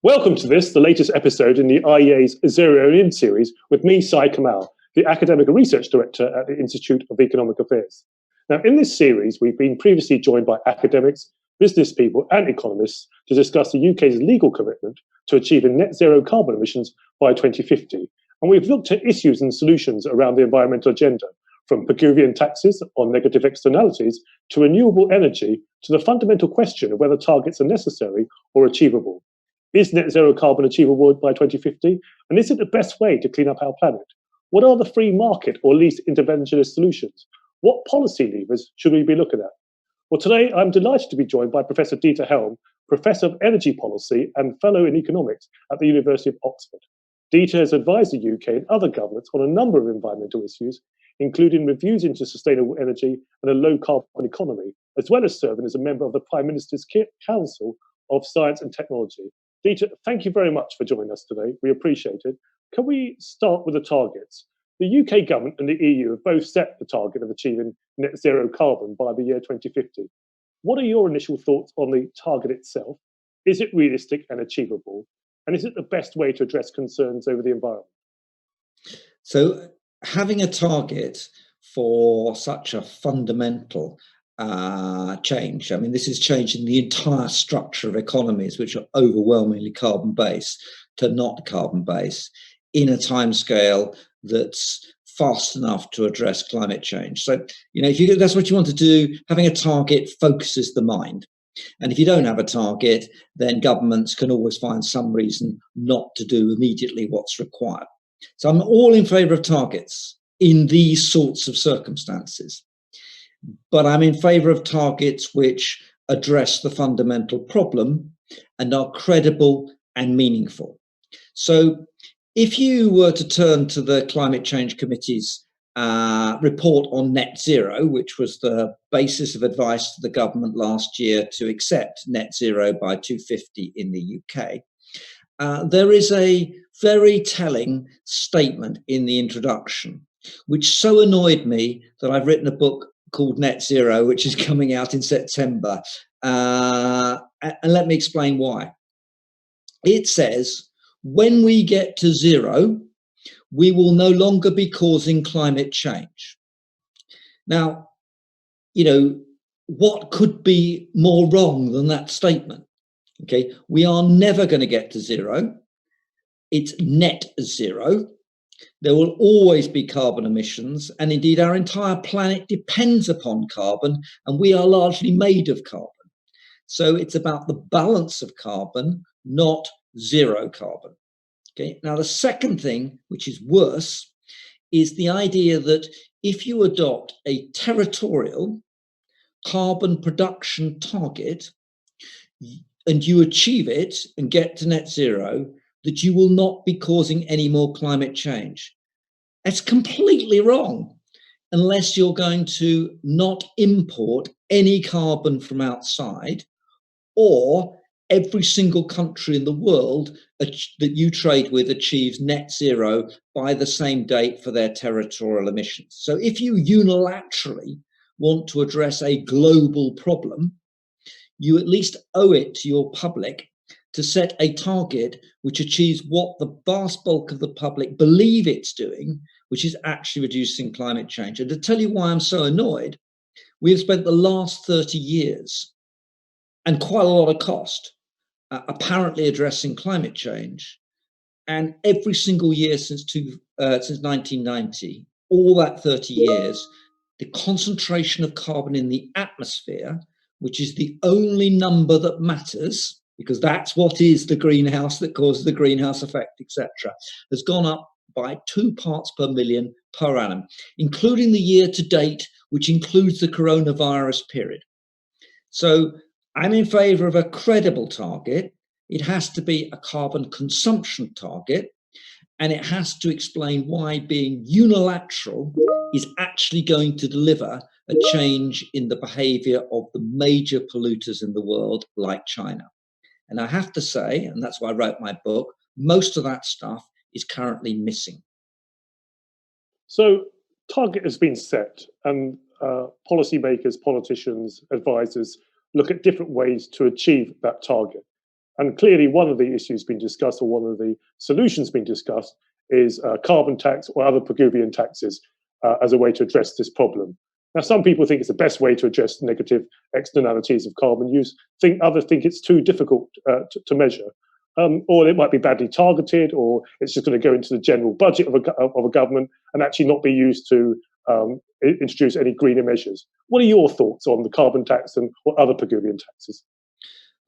Welcome to the latest episode in the IEA's Zero In series with me, Syed Kamall, the Academic Research Director at the Institute of Economic Affairs. Now, in this series, we've been previously joined by academics, business people and economists to discuss the UK's legal commitment to achieving net zero carbon emissions by 2050. And we've looked at issues and solutions around the environmental agenda, from Pigouvian taxes on negative externalities to renewable energy to the fundamental question of whether targets are necessary or achievable. Is net zero carbon achievable by 2050? And is it the best way to clean up our planet? What are the free market or least interventionist solutions? What policy levers should we be looking at? Well, today I'm delighted to be joined by Professor Dieter Helm, Professor of Energy Policy and Fellow in Economics at the University of Oxford. Dieter has advised the UK and other governments on a number of environmental issues, including reviews into sustainable energy and a low carbon economy, as well as serving as a member of the Prime Minister's Council of Science and Technology. Dieter, thank you very much for joining us today. We appreciate it. Can we start with the targets? The UK government and the EU have both set the target of achieving net zero carbon by the year 2050. What are your initial thoughts on the target itself? Is it realistic and achievable? And is it the best way to address concerns over the environment? So having a target for such a fundamental change. I mean, this is changing the entire structure of economies, which are overwhelmingly carbon-based, to not carbon-based in a timescale that's fast enough to address climate change. So, if that's what you want to do, having a target focuses the mind. And if you don't have a target, then governments can always find some reason not to do immediately what's required. So I'm all in favour of targets in these sorts of circumstances. But I'm in favour of targets which address the fundamental problem and are credible and meaningful. So if you were to turn to the Climate Change Committee's report on net zero, which was the basis of advice to the government last year to accept net zero by 2050 in the UK, there is a very telling statement in the introduction, which so annoyed me that I've written a book called Net Zero, which is coming out in September. And let me explain why. It says, when we get to zero, we will no longer be causing climate change. Now, what could be more wrong than that statement? Okay, we are never going to get to zero. It's net zero. There will always be carbon emissions, and indeed our entire planet depends upon carbon, and we are largely made of carbon. So it's about the balance of carbon, not zero carbon. Okay. Now, the second thing, which is worse, is the idea that if you adopt a territorial carbon production target and you achieve it and get to net zero, that you will not be causing any more climate change. That's completely wrong, unless you're going to not import any carbon from outside, or every single country in the world that you trade with achieves net zero by the same date for their territorial emissions. So if you unilaterally want to address a global problem, you at least owe it to your public to set a target which achieves what the vast bulk of the public believe it's doing, which is actually reducing climate change. And to tell you why I'm so annoyed, we have spent the last 30 years and quite a lot of cost apparently addressing climate change. And every single year since 1990, all that 30 years, the concentration of carbon in the atmosphere, which is the only number that matters, because that's what is the greenhouse that causes the greenhouse effect, etc., has gone up by 2 parts per million per annum, including the year to date, which includes the coronavirus period. So I'm in favour of a credible target. It has to be a carbon consumption target, and it has to explain why being unilateral is actually going to deliver a change in the behaviour of the major polluters in the world, like China. And I have to say, and that's why I wrote my book, most of that stuff is currently missing. So target has been set, and policymakers, politicians, advisors look at different ways to achieve that target. And clearly, one of the issues being discussed, or one of the solutions being discussed, is carbon tax or other Pigouvian taxes as a way to address this problem. Now, some people think it's the best way to address negative externalities of carbon use. Others think it's too difficult to measure, or it might be badly targeted, or it's just going to go into the general budget of a government and actually not be used to introduce any greener measures. What are your thoughts on the carbon tax and or other Pigouvian taxes?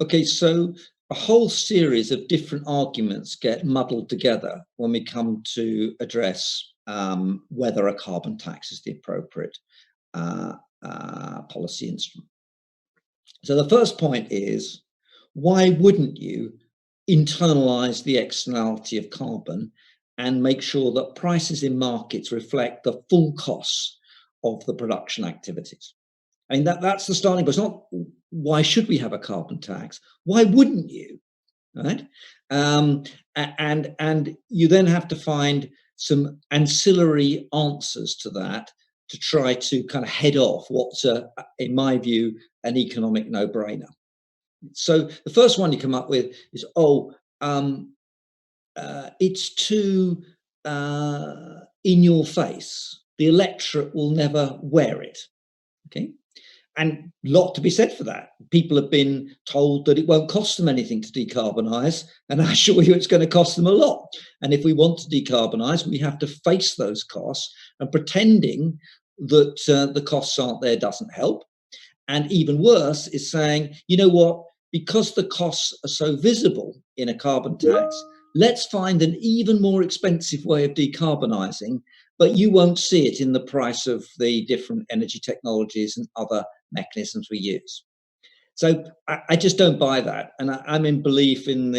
Okay, so a whole series of different arguments get muddled together when we come to address whether a carbon tax is the appropriate policy instrument. So the first point is, why wouldn't you internalize the externality of carbon and make sure that prices in markets reflect the full costs of the production activities? I mean, that's the starting point. It's not why should we have a carbon tax? Why wouldn't you? Right? And you then have to find some ancillary answers to that to try to kind of head off what's, in my view, an economic no-brainer. So the first one you come up with is, it's too in your face. The electorate will never wear it. Okay. And a lot to be said for that. People have been told that it won't cost them anything to decarbonise, and I assure you it's going to cost them a lot. And if we want to decarbonise, we have to face those costs, and pretending that the costs aren't there doesn't help. And even worse is saying, you know what, because the costs are so visible in a carbon tax, let's find an even more expensive way of decarbonising, but you won't see it in the price of the different energy technologies and other mechanisms we use. So I just don't buy that, and I'm in belief in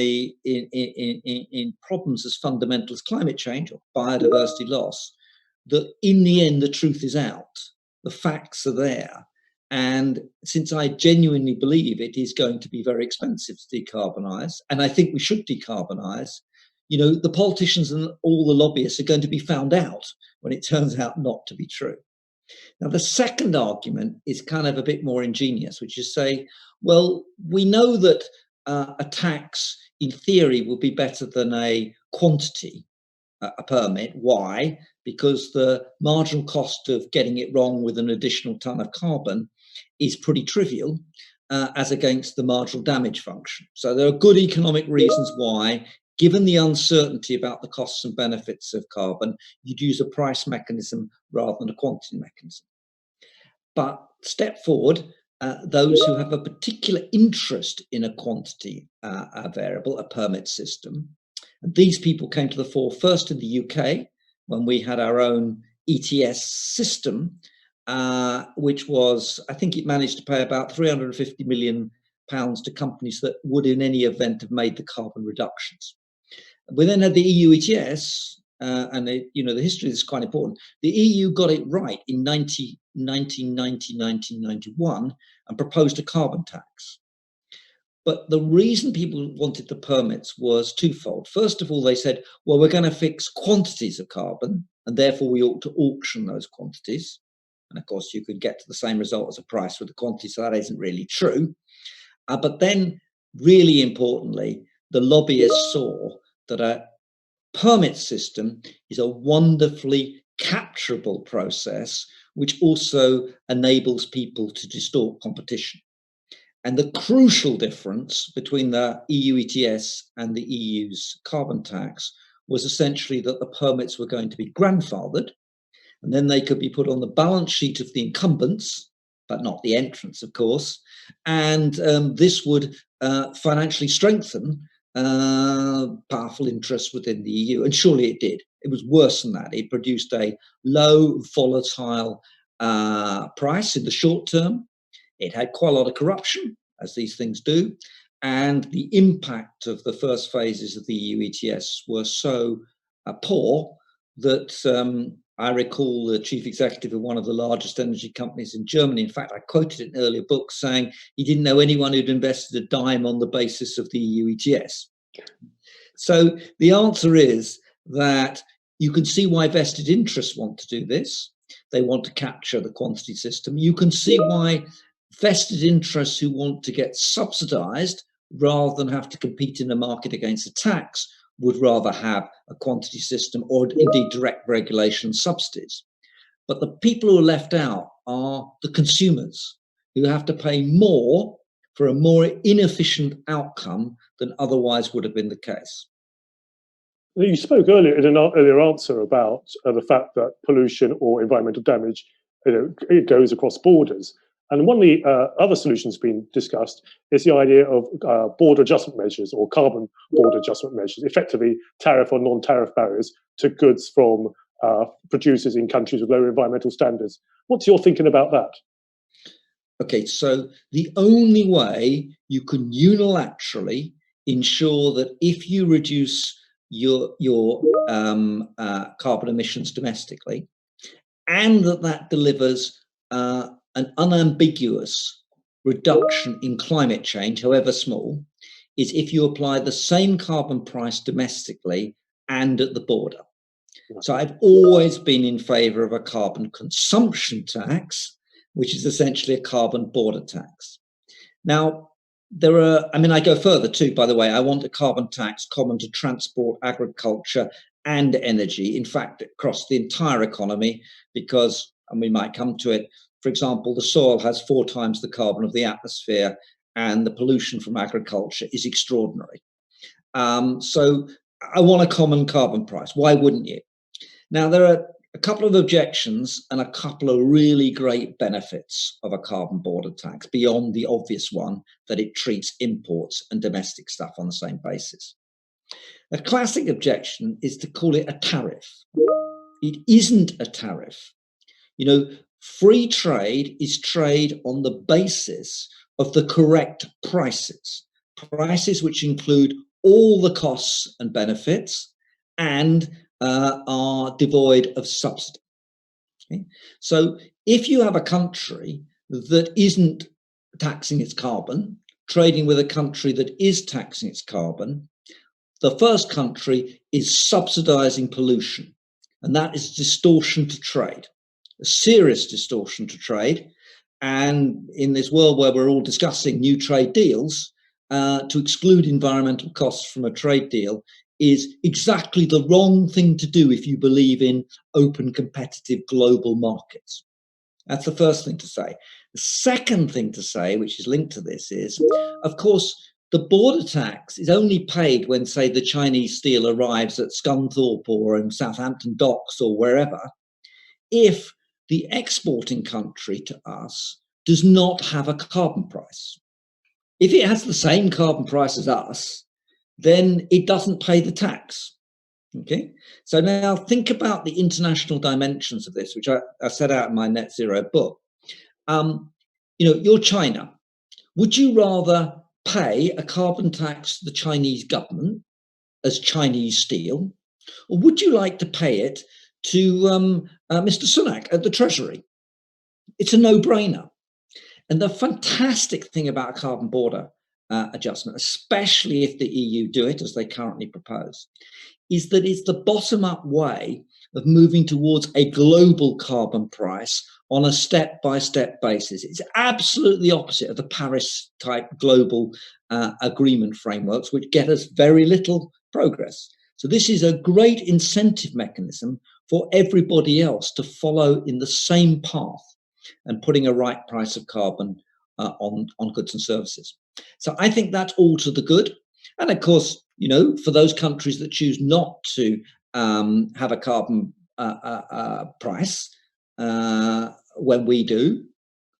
problems as fundamental as climate change or biodiversity loss. That in the end the truth is out, the facts are there, and since I genuinely believe it is going to be very expensive to decarbonise, and I think we should decarbonise, you know, the politicians and all the lobbyists are going to be found out when it turns out not to be true. Now, the second argument is kind of a bit more ingenious, which is say, well, we know that a tax in theory will be better than a quantity, a permit. Why? Because the marginal cost of getting it wrong with an additional ton of carbon is pretty trivial as against the marginal damage function. So there are good economic reasons why, given the uncertainty about the costs and benefits of carbon, you'd use a price mechanism rather than a quantity mechanism. But step forward, those who have a particular interest in a quantity variable, a permit system, and these people came to the fore first in the UK when we had our own ETS system, which was, I think it managed to pay about £350 million to companies that would in any event have made the carbon reductions. We then had the EU ETS, and the history is quite important. The EU got it right in 1990-1991 and proposed a carbon tax. But the reason people wanted the permits was twofold. First of all, they said, well, we're going to fix quantities of carbon, and therefore we ought to auction those quantities. And of course, you could get to the same result as a price with the quantity, so that isn't really true. But then, really importantly, the lobbyists saw that a permit system is a wonderfully capturable process, which also enables people to distort competition. And the crucial difference between the EU ETS and the EU's carbon tax was essentially that the permits were going to be grandfathered, and then they could be put on the balance sheet of the incumbents, but not the entrants, of course. And this would financially strengthen powerful interests within the EU. And surely it did. It was worse than that. It produced a low, volatile price in the short term. It had quite a lot of corruption, as these things do. And the impact of the first phases of the EU ETS were so poor that I recall the chief executive of one of the largest energy companies in Germany. In fact, I quoted it in earlier books saying he didn't know anyone who'd invested a dime on the basis of the EU ETS. So the answer is that you can see why vested interests want to do this. They want to capture the quantity system. You can see why vested interests who want to get subsidized rather than have to compete in a market against a tax, would rather have a quantity system or indeed direct regulation subsidies. But the people who are left out are the consumers, who have to pay more for a more inefficient outcome than otherwise would have been the case. You spoke earlier in an earlier answer about the fact that pollution or environmental damage, it goes across borders. And one of the other solutions being discussed is the idea of border adjustment measures or carbon border adjustment measures, effectively tariff or non-tariff barriers to goods from producers in countries with lower environmental standards. What's your thinking about that? Okay, so the only way you can unilaterally ensure that if you reduce your carbon emissions domestically, and that delivers an unambiguous reduction in climate change, however small, is if you apply the same carbon price domestically and at the border. So I've always been in favour of a carbon consumption tax, which is essentially a carbon border tax. Now, I go further too, by the way. I want a carbon tax common to transport, agriculture, and energy, in fact, across the entire economy, because, and we might come to it, for example, the soil has 4 times the carbon of the atmosphere, and the pollution from agriculture is extraordinary. So I want a common carbon price. Why wouldn't you? Now, there are a couple of objections and a couple of really great benefits of a carbon border tax beyond the obvious one that it treats imports and domestic stuff on the same basis. A classic objection is to call it a tariff. It isn't a tariff. Free trade is trade on the basis of the correct prices which include all the costs and benefits and are devoid of subsidy. Okay? So if you have a country that isn't taxing its carbon, trading with a country that is taxing its carbon, the first country is subsidizing pollution, and that is distortion to trade, a serious distortion to trade. And in this world where we're all discussing new trade deals, to exclude environmental costs from a trade deal is exactly the wrong thing to do if you believe in open, competitive global markets. That's the first thing to say. The second thing to say, which is linked to this, is, of course, the border tax is only paid when, say, the Chinese steel arrives at Scunthorpe or in Southampton docks or wherever, if the exporting country to us does not have a carbon price. If it has the same carbon price as us, then it doesn't pay the tax. Okay, so now think about the international dimensions of this, which I set out in my NetZero book. You're China. Would you rather pay a carbon tax to the Chinese government as Chinese steel, or would you like to pay it to Mr. Sunak at the Treasury? It's a no-brainer. And the fantastic thing about a carbon border adjustment, especially if the EU do it as they currently propose, is that it's the bottom-up way of moving towards a global carbon price on a step-by-step basis. It's absolutely opposite of the Paris-type global agreement frameworks, which get us very little progress. So this is a great incentive mechanism for everybody else to follow in the same path and putting a right price of carbon on goods and services. So I think that's all to the good. And of course, for those countries that choose not to have a carbon price, when we do,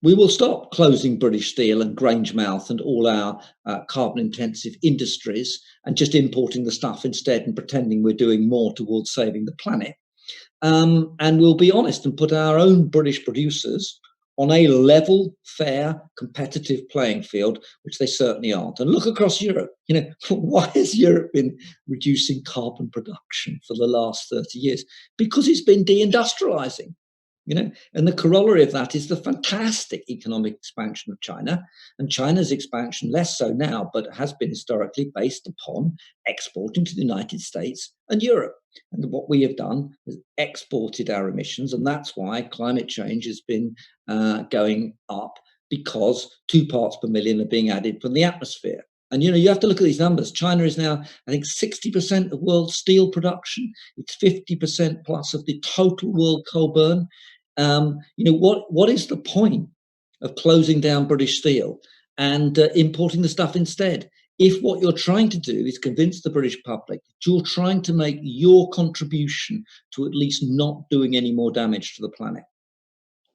we will stop closing British Steel and Grangemouth and all our carbon-intensive industries and just importing the stuff instead and pretending we're doing more towards saving the planet. And we'll be honest and put our own British producers on a level, fair, competitive playing field, which they certainly aren't. And look across Europe. Why has Europe been reducing carbon production for the last 30 years? Because it's been deindustrializing. And the corollary of that is the fantastic economic expansion of China, and China's expansion less so now, but has been historically based upon exporting to the United States and Europe. And what we have done is exported our emissions, and that's why climate change has been going up, because 2 parts per million are being added from the atmosphere. And, you have to look at these numbers. China is now, I think, 60% of world steel production. It's 50% plus of the total world coal burn. What is the point of closing down British Steel and importing the stuff instead? If what you're trying to do is convince the British public that you're trying to make your contribution to at least not doing any more damage to the planet.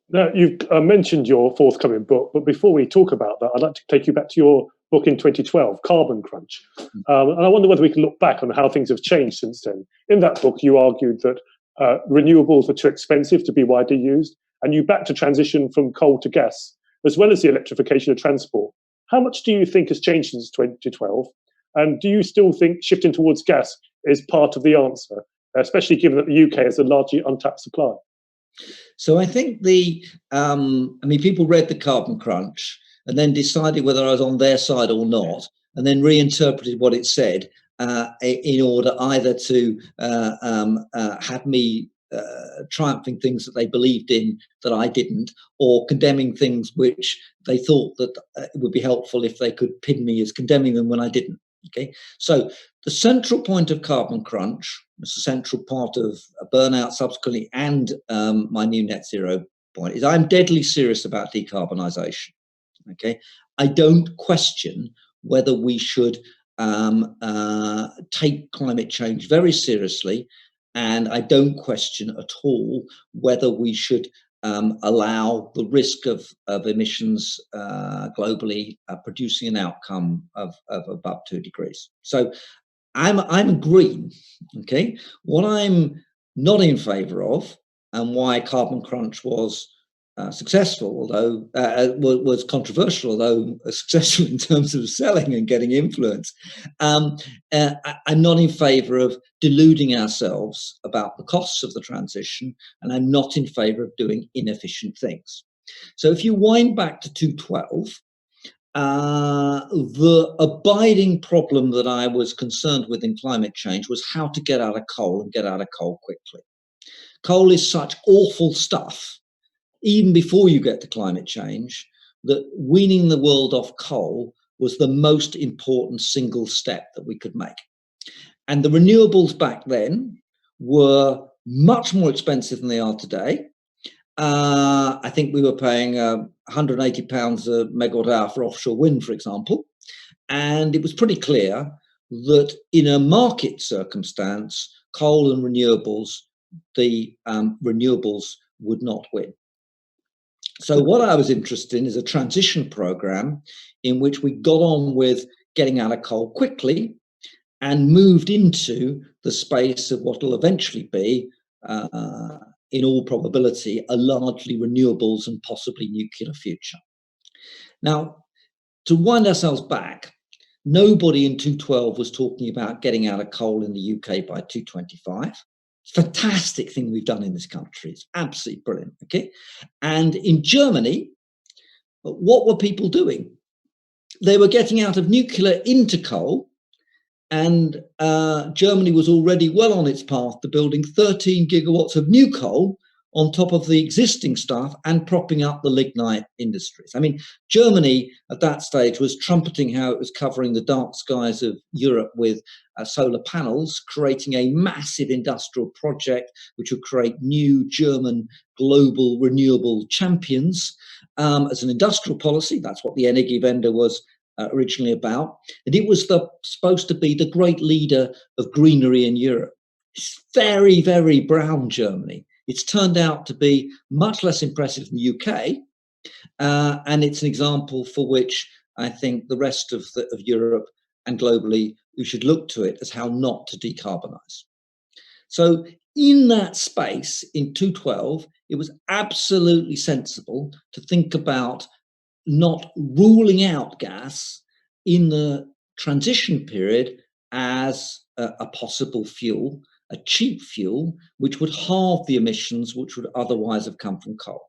Now, you've mentioned your forthcoming book, but before we talk about that, I'd like to take you back to your book in 2012, Carbon Crunch. And I wonder whether we can look back on how things have changed since then. In that book, you argued that renewables were too expensive to be widely used, and you backed a transition from coal to gas, as well as the electrification of transport. How much do you think has changed since 2012? And do you still think shifting towards gas is part of the answer, especially given that the UK has a largely untapped supply? So I think people read the Carbon Crunch and then decided whether I was on their side or not, and then reinterpreted what it said in order either to have me triumphing things that they believed in that I didn't, or condemning things which they thought that it would be helpful if they could pin me as condemning them when I didn't. Okay, so the central point of Carbon Crunch, it's a central part of a burnout subsequently, and my new net zero point, is I'm deadly serious about decarbonisation. Okay, I don't question whether we should take climate change very seriously, and I don't question at all whether we should allow the risk of emissions globally producing an outcome of above 2 degrees. So I'm green. Okay, what I'm not in favour of, and why Carbon Crunch was successful, although was controversial, although successful in terms of selling and getting influence. I'm not in favour of deluding ourselves about the costs of the transition, and I'm not in favour of doing inefficient things. So if you wind back to 2012, the abiding problem that I was concerned with in climate change was how to get out of coal and get out of coal quickly. Coal is such awful stuff, even before you get to climate change, that weaning the world off coal was the most important single step that we could make. And the renewables back then were much more expensive than they are today. I think we were paying £180 a megawatt hour for offshore wind, for example. And it was pretty clear that in a market circumstance, coal and renewables, the renewables would not win. So what I was interested in is a transition program in which we got on with getting out of coal quickly and moved into the space of what will eventually be, in all probability, a largely renewables and possibly nuclear future. Now, to wind ourselves back, nobody in 2012 was talking about getting out of coal in the UK by 2025. Fantastic thing we've done in this country. It's absolutely brilliant. Okay, and in Germany, what were people doing? They were getting out of nuclear into coal, and Germany was already well on its path to building 13 gigawatts of new coal on top of the existing stuff and propping up the lignite industries. I mean, Germany at that stage was trumpeting how it was covering the dark skies of Europe with solar panels, creating a massive industrial project which would create new German global renewable champions as an industrial policy. That's what the Energiewende was originally about. And it was supposed to be the great leader of greenery in Europe. It's very, very brown Germany. It's turned out to be much less impressive than the UK, and it's an example for which I think the rest of Europe and globally, we should look to it as how not to decarbonise. So in that space, in 2012, it was absolutely sensible to think about not ruling out gas in the transition period as a possible fuel, a cheap fuel, which would halve the emissions which would otherwise have come from coal.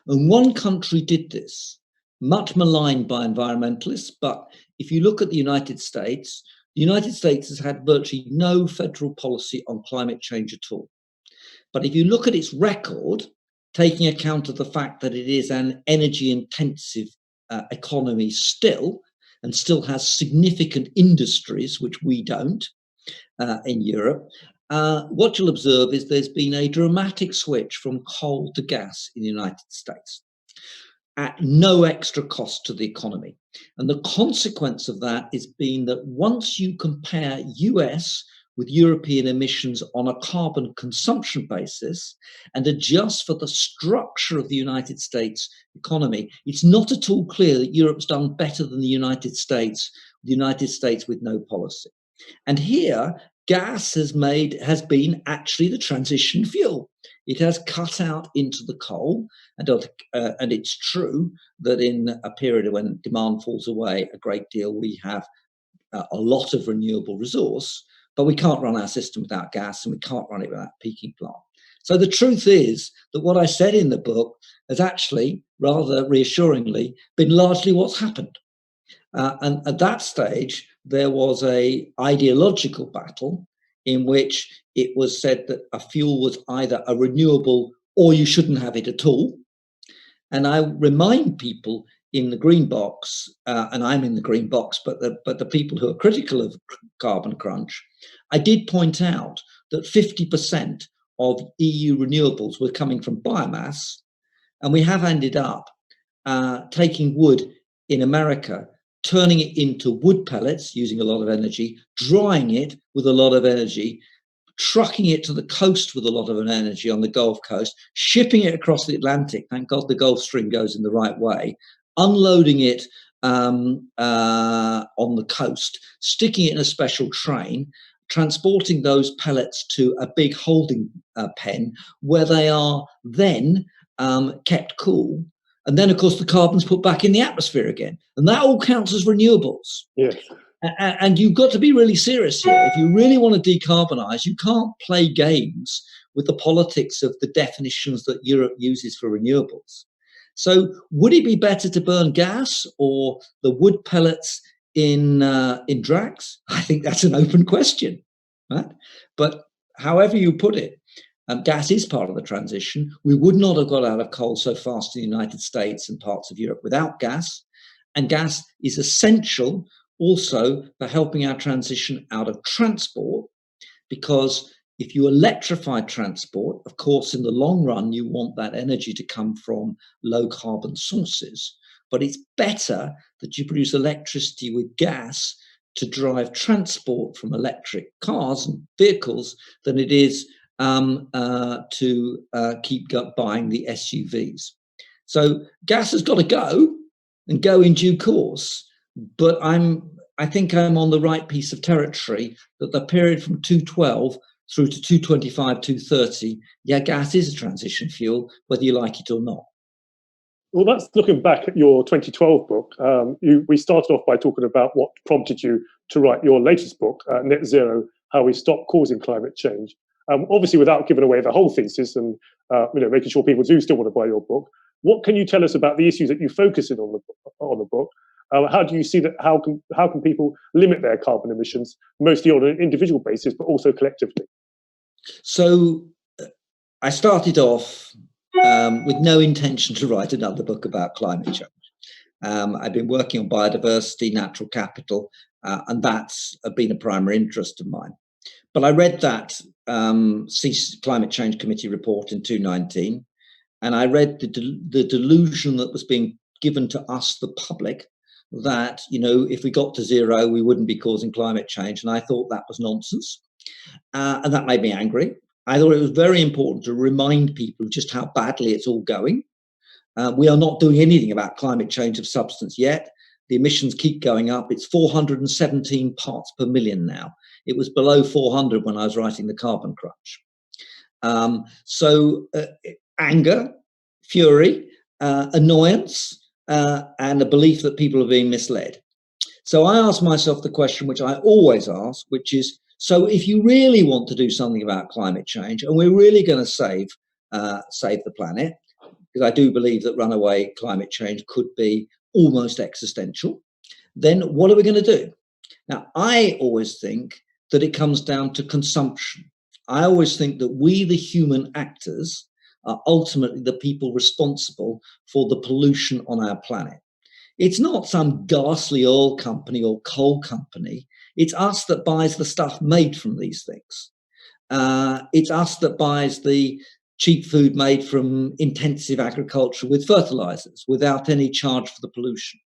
And one country did this, much maligned by environmentalists, but if you look at the United States has had virtually no federal policy on climate change at all. But if you look at its record, taking account of the fact that it is an energy-intensive economy still, and still has significant industries, which we don't in Europe, what you'll observe is there's been a dramatic switch from coal to gas in the United States at no extra cost to the economy. And the consequence of that has been that once you compare US with European emissions on a carbon consumption basis and adjust for the structure of the United States economy, it's not at all clear that Europe's done better than the United States with no policy. And here, gas has been actually the transition fuel. It has cut out into the coal, and it's true that in a period when demand falls away a great deal, we have a lot of renewable resource, but we can't run our system without gas, and we can't run it without peaking plant. So the truth is that what I said in the book has actually, rather reassuringly, been largely what's happened. And at that stage, there was a ideological battle in which it was said that a fuel was either a renewable or you shouldn't have it at all. And I remind people in the green box, and I'm in the green box, but the people who are critical of carbon crunch, I did point out that 50% of EU renewables were coming from biomass, and we have ended up taking wood in America, turning it into wood pellets using a lot of energy, drying it with a lot of energy, trucking it to the coast with a lot of energy on the Gulf Coast, shipping it across the Atlantic, thank God the Gulf Stream goes in the right way, unloading it on the coast, sticking it in a special train, transporting those pellets to a big holding pen where they are then kept cool. And then, of course, the carbon's put back in the atmosphere again. And that all counts as renewables. Yes. And you've got to be really serious here. If you really want to decarbonize, you can't play games with the politics of the definitions that Europe uses for renewables. So would it be better to burn gas or the wood pellets in drags? I think that's an open question, right? But however you put it, gas is part of the transition. We would not have got out of coal so fast in the United States and parts of Europe without gas. And gas is essential also for helping our transition out of transport, because if you electrify transport, of course, in the long run, you want that energy to come from low carbon sources. But it's better that you produce electricity with gas to drive transport from electric cars and vehicles than it is to keep buying the SUVs. So gas has got to go and go in due course. But I think I'm on the right piece of territory that the period from 2012 through to 2025, 2030, gas is a transition fuel, whether you like it or not. Well, that's looking back at your 2012 book. We started off by talking about what prompted you to write your latest book, NetZero, How We Stop Causing Climate Change. Obviously, without giving away the whole thesis and making sure people do still want to buy your book, what can you tell us about the issues that you focus in on the book? How do you see that? How can people limit their carbon emissions, mostly on an individual basis, but also collectively? So I started off with no intention to write another book about climate change. I've been working on biodiversity, natural capital, and that's been a primary interest of mine. But I read that Climate Change Committee report in 2019, and I read the delusion that was being given to us, the public, that, if we got to zero, we wouldn't be causing climate change. And I thought that was nonsense. And that made me angry. I thought it was very important to remind people just how badly it's all going. We are not doing anything about climate change of substance yet. The emissions keep going up. It's 417 parts per million now. It was below 400 when I was writing The Carbon Crunch. So anger, fury, annoyance, and a belief that people are being misled. So I asked myself the question which I always ask, which is, so if you really want to do something about climate change, and we're really going to save the planet, because I do believe that runaway climate change could be almost existential, then what are we going to do? Now, I always think that it comes down to consumption. I always think that we, the human actors, are ultimately the people responsible for the pollution on our planet. It's not some ghastly oil company or coal company. It's us that buys the stuff made from these things. It's us that buys the cheap food made from intensive agriculture with fertilizers without any charge for the pollution.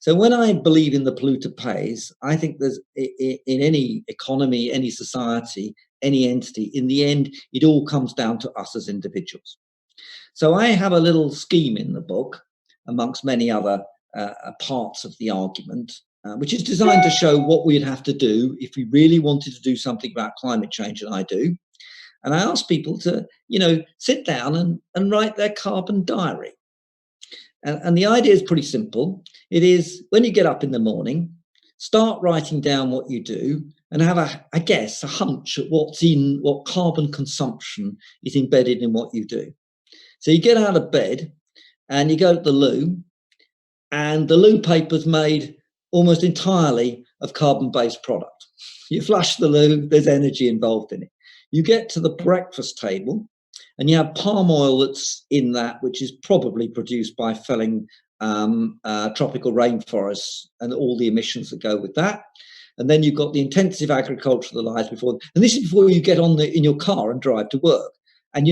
So when I believe in the polluter pays, I think there's in any economy, any society, any entity, in the end, it all comes down to us as individuals. So I have a little scheme in the book, amongst many other parts of the argument, which is designed to show what we'd have to do if we really wanted to do something about climate change, and I do. And I ask people to, sit down and write their carbon diary. And the idea is pretty simple. It is, when you get up in the morning, start writing down what you do and have a hunch at what carbon consumption is embedded in what you do. So you get out of bed and you go to the loo, and the loo paper's made almost entirely of carbon-based product. You flush the loo, there's energy involved in it. You get to the breakfast table and you have palm oil that's in that, which is probably produced by felling tropical rainforests and all the emissions that go with that. And then you've got the intensive agriculture that lies before, and this is before you get in your car and drive to work. And,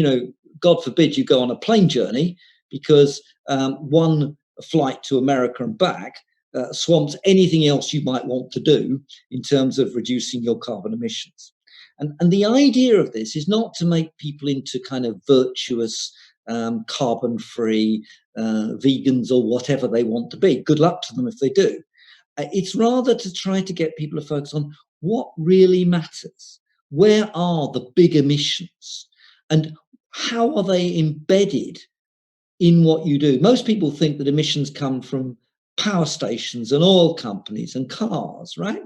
God forbid you go on a plane journey, because one flight to America and back swamps anything else you might want to do in terms of reducing your carbon emissions. And the idea of this is not to make people into kind of virtuous, carbon-free vegans or whatever they want to be. Good luck to them if they do. It's rather to try to get people to focus on what really matters. Where are the big emissions? And how are they embedded in what you do? Most people think that emissions come from power stations and oil companies and cars, right?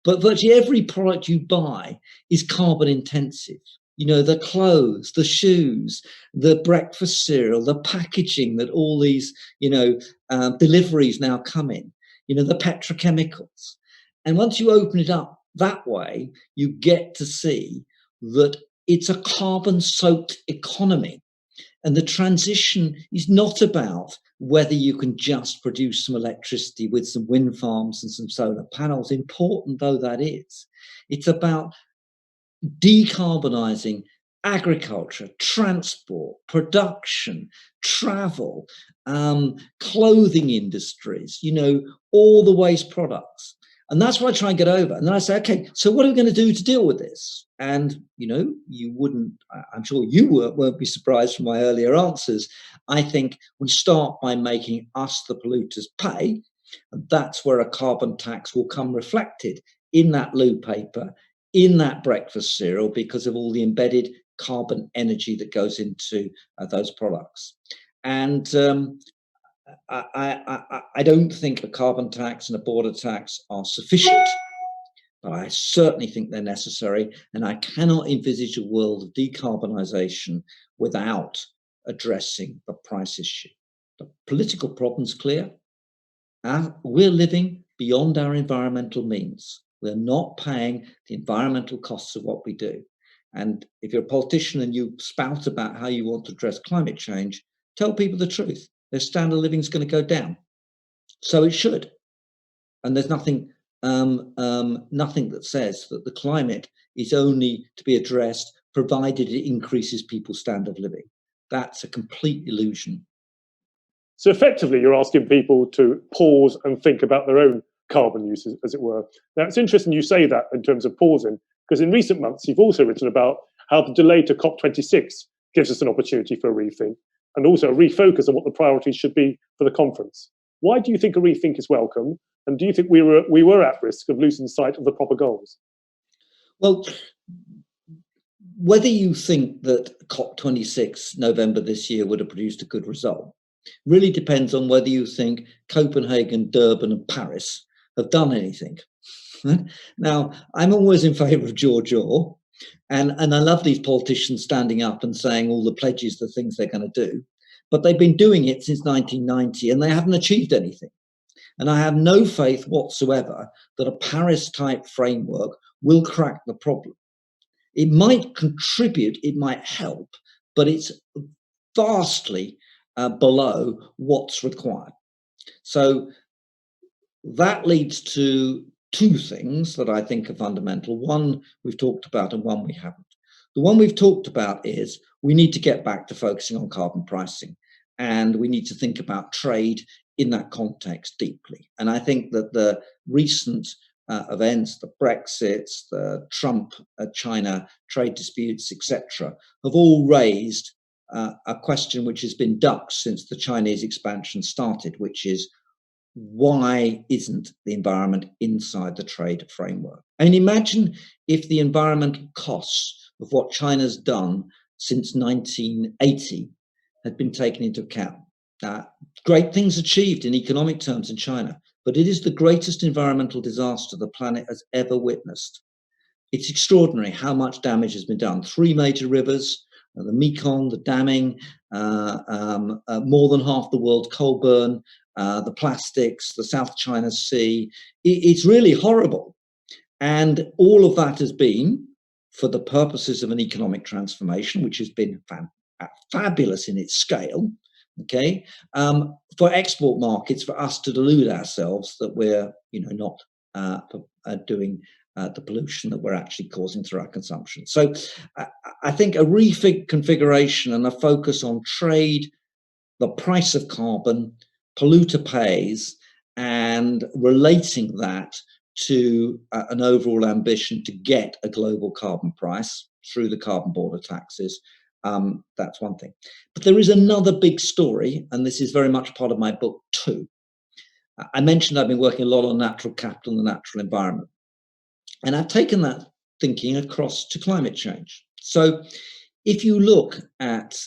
But virtually every product you buy is carbon intensive. The clothes, the shoes, the breakfast cereal, the packaging that all these, deliveries now come in, the petrochemicals. And once you open it up that way, you get to see that it's a carbon-soaked economy. And the transition is not about whether you can just produce some electricity with some wind farms and some solar panels, important though that is. It's about decarbonizing agriculture, transport, production, travel, clothing industries, all the waste products. And that's what I try and get over. And then I say, okay, so what are we going to do to deal with this? And, I'm sure you won't be surprised from my earlier answers. I think we start by making us, the polluters, pay. And that's where a carbon tax will come reflected in that loo paper, in that breakfast cereal, because of all the embedded carbon energy that goes into those products. And I don't think a carbon tax and a border tax are sufficient, but I certainly think they're necessary. And I cannot envisage a world of decarbonisation without addressing the price issue. The political problem's clear. We're living beyond our environmental means. We're not paying the environmental costs of what we do. And if you're a politician and you spout about how you want to address climate change, tell people the truth. Their standard of living is going to go down. So it should. And there's nothing that says that the climate is only to be addressed provided it increases people's standard of living. That's a complete illusion. So effectively, you're asking people to pause and think about their own carbon use, as it were. Now, it's interesting you say that in terms of pausing, because in recent months, you've also written about how the delay to COP26 gives us an opportunity for a rethink and also a refocus on what the priorities should be for the conference. Why do you think a rethink is welcome? And do you think we were at risk of losing sight of the proper goals? Well, whether you think that COP26 November this year would have produced a good result really depends on whether you think Copenhagen, Durban and Paris have done anything. Now, I'm always in favour of George Orr, and I love these politicians standing up and saying all the pledges, the things they're going to do, but they've been doing it since 1990 and they haven't achieved anything. And I have no faith whatsoever that a Paris-type framework will crack the problem. It might contribute, it might help, but it's vastly below what's required. So that leads to two things that I think are fundamental. One we've talked about and one we haven't. The one we've talked about is we need to get back to focusing on carbon pricing, and we need to think about trade in that context deeply. And I think that the recent events, the Brexits, the Trump-China trade disputes, etc., have all raised a question which has been ducked since the Chinese expansion started, which is, why isn't the environment inside the trade framework? I mean, imagine if the environmental costs of what China's done since 1980 had been taken into account. Great things achieved in economic terms in China, but it is the greatest environmental disaster the planet has ever witnessed. It's extraordinary how much damage has been done. 3 major rivers, the Mekong, the damming, more than half the world coal burn, the plastics, the South China Sea. It's really horrible. And all of that has been for the purposes of an economic transformation, which has been fabulous in its scale, okay, for export markets, for us to delude ourselves that we're, not doing the pollution that we're actually causing through our consumption. So I think a reconfiguration and a focus on trade, the price of carbon, polluter pays, and relating that to an overall ambition to get a global carbon price through the carbon border taxes. That's one thing. But there is another big story, and this is very much part of my book too. I mentioned I've been working a lot on natural capital and the natural environment. And I've taken that thinking across to climate change. So if you look at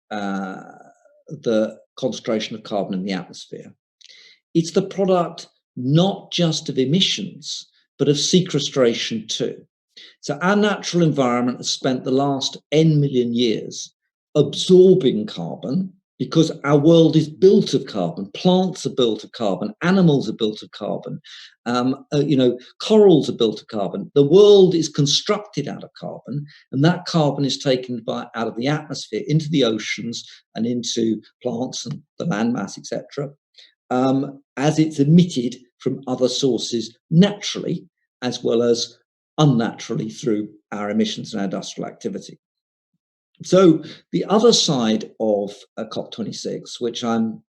the concentration of carbon in the atmosphere, it's the product not just of emissions, but of sequestration too. So our natural environment has spent the last N million years absorbing carbon, because our world is built of carbon. Plants are built of carbon. Animals are built of carbon. Corals are built of carbon. The world is constructed out of carbon, and that carbon is taken out of the atmosphere into the oceans and into plants and the landmass, etc., as it's emitted from other sources naturally, as well as unnaturally through our emissions and our industrial activity. So the other side of COP26, which I'm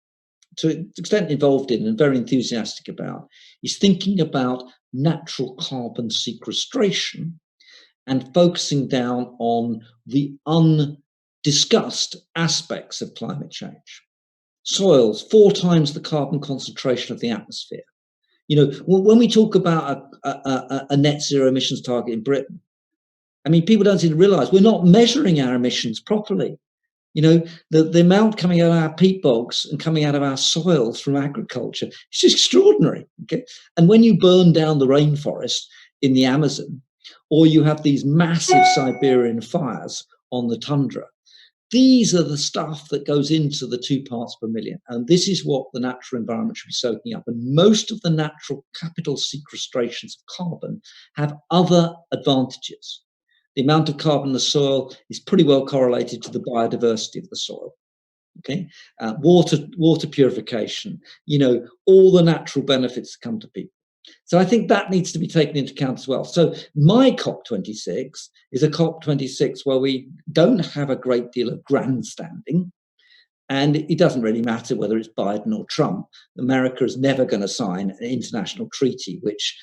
to an extent involved in and very enthusiastic about, is thinking about natural carbon sequestration and focusing down on the undiscussed aspects of climate change. Soils, 4 times the carbon concentration of the atmosphere. When we talk about a net zero emissions target in Britain, I mean, people don't seem to realize we're not measuring our emissions properly. The amount coming out of our peat bogs and coming out of our soils from agriculture is just extraordinary. Okay. And when you burn down the rainforest in the Amazon, or you have these massive Siberian fires on the tundra, these are the stuff that goes into the 2 parts per million. And this is what the natural environment should be soaking up. And most of the natural capital sequestrations of carbon have other advantages. The amount of carbon in the soil is pretty well correlated to the biodiversity of the soil. Okay, water purification, all the natural benefits that come to people. So I think that needs to be taken into account as well. So my COP26 is a COP26 where we don't have a great deal of grandstanding. And it doesn't really matter whether it's Biden or Trump. America is never going to sign an international treaty which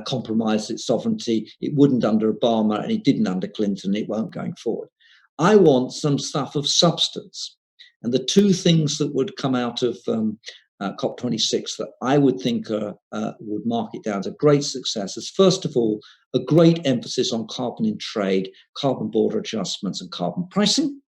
compromises its sovereignty. It wouldn't under Obama, and it didn't under Clinton. It won't going forward. I want some stuff of substance. And the 2 things that would come out of COP26 that I would think would mark it down as a great success is, first of all, a great emphasis on carbon in trade, carbon border adjustments, and carbon pricing,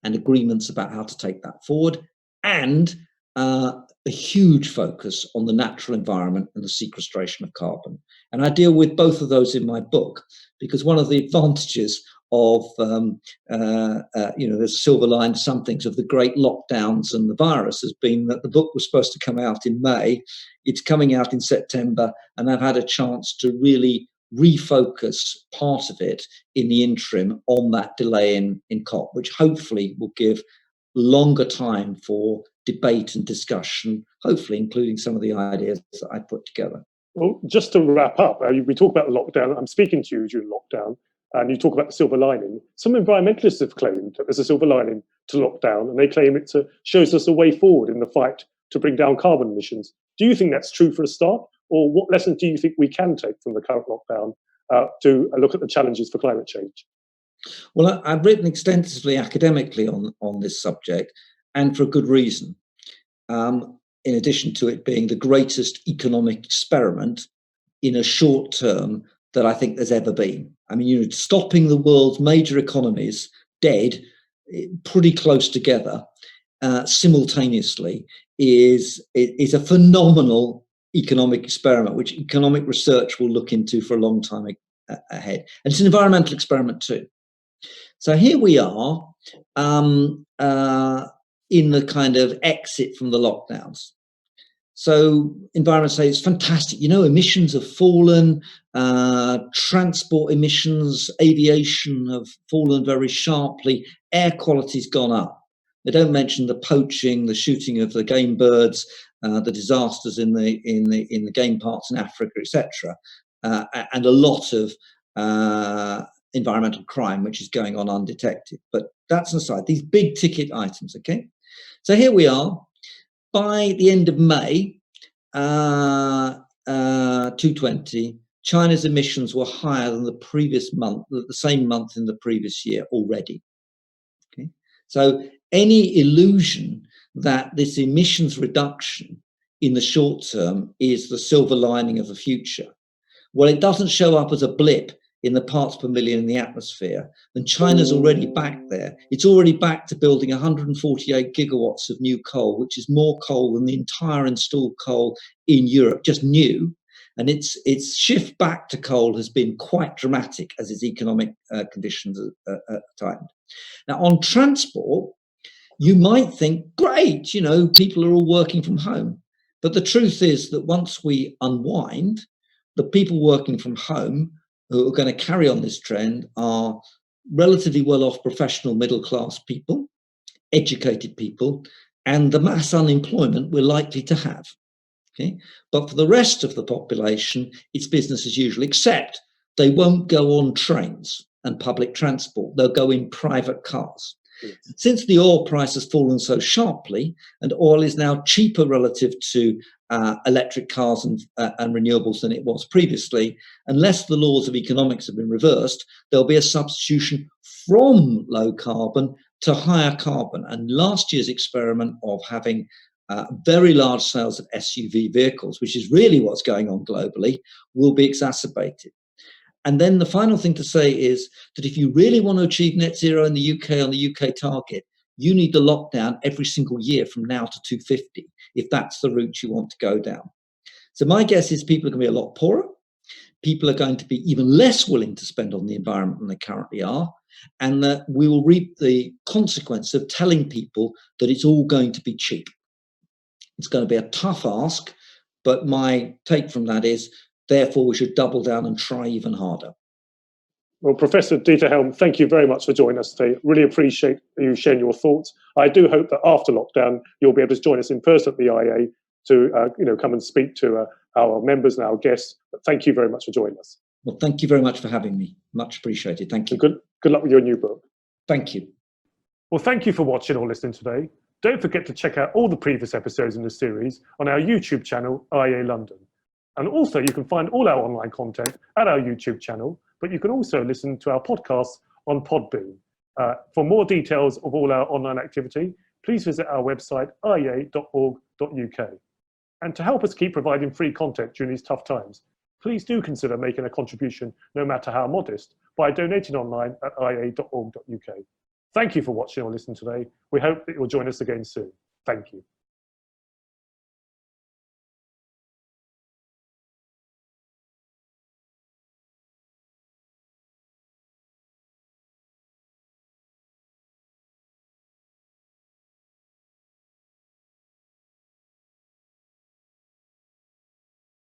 and agreements about how to take that forward, and a huge focus on the natural environment and the sequestration of carbon. And I deal with both of those in my book, because one of the advantages of, there's a silver line to some things of the great lockdowns and the virus has been that the book was supposed to come out in May. It's coming out in September, and I've had a chance to really refocus part of it in the interim on that delay in COP, which hopefully will give longer time for debate and discussion, hopefully including some of the ideas that I put together. Well, just to wrap up, we talk about the lockdown. I'm speaking to you during lockdown, and you talk about the silver lining. Some environmentalists have claimed that there's a silver lining to lockdown, and they claim it shows us a way forward in the fight to bring down carbon emissions. Do you think that's true for a start? Or what lessons do you think we can take from the current lockdown to look at the challenges for climate change? Well, I've written extensively academically on this subject, and for a good reason. In addition to it being the greatest economic experiment in a short term that I think there's ever been. I mean, stopping the world's major economies dead, pretty close together, simultaneously, is a phenomenal economic experiment, which economic research will look into for a long time ahead. And it's an environmental experiment too. So here we are in the kind of exit from the lockdowns. So environment say it's fantastic. Emissions have fallen, transport emissions, aviation have fallen very sharply, air quality's gone up. They don't mention the poaching, the shooting of the game birds, the disasters in the game parks in Africa, etc., and a lot of environmental crime which is going on undetected. But that's an aside. These big ticket items, okay? So here we are. By the end of May 2020, China's emissions were higher than the previous month, the same month in the previous year already. Okay, so any illusion that this emissions reduction in the short term is the silver lining of the future, well, it doesn't show up as a blip in the parts per million in the atmosphere, and China's already back there. It's already back to building 148 gigawatts of new coal, which is more coal than the entire installed coal in Europe, just new. And its shift back to coal has been quite dramatic as its economic conditions are tightened. Now, on transport, you might think, great, people are all working from home. But the truth is that once we unwind, the people working from home who are going to carry on this trend are relatively well-off professional middle-class people, educated people, and the mass unemployment we're likely to have. Okay? But for the rest of the population, it's business as usual, except they won't go on trains and public transport. They'll go in private cars. Yes. Since the oil price has fallen so sharply, and oil is now cheaper relative to electric cars and renewables than it was previously, unless the laws of economics have been reversed, there'll be a substitution from low carbon to higher carbon. And last year's experiment of having very large sales of SUV vehicles, which is really what's going on globally, will be exacerbated. And then the final thing to say is that if you really want to achieve net zero in the UK on the UK target, you need the lockdown every single year from now to 2050, if that's the route you want to go down. So my guess is people are going to be a lot poorer. People are going to be even less willing to spend on the environment than they currently are. And that we will reap the consequence of telling people that it's all going to be cheap. It's going to be a tough ask, but my take from that is, therefore, we should double down and try even harder. Well, Professor Dieter Helm, thank you very much for joining us today. Really appreciate you sharing your thoughts. I do hope that after lockdown, you'll be able to join us in person at the IA to come and speak to our members and our guests. But thank you very much for joining us. Well, thank you very much for having me. Much appreciated. Thank you. Good luck with your new book. Thank you. Well, thank you for watching or listening today. Don't forget to check out all the previous episodes in the series on our YouTube channel, IA London. And also, you can find all our online content at our YouTube channel, but you can also listen to our podcasts on Podbean. For more details of all our online activity, please visit our website, ia.org.uk. And to help us keep providing free content during these tough times, please do consider making a contribution, no matter how modest, by donating online at ia.org.uk. Thank you for watching or listening today. We hope that you'll join us again soon. Thank you.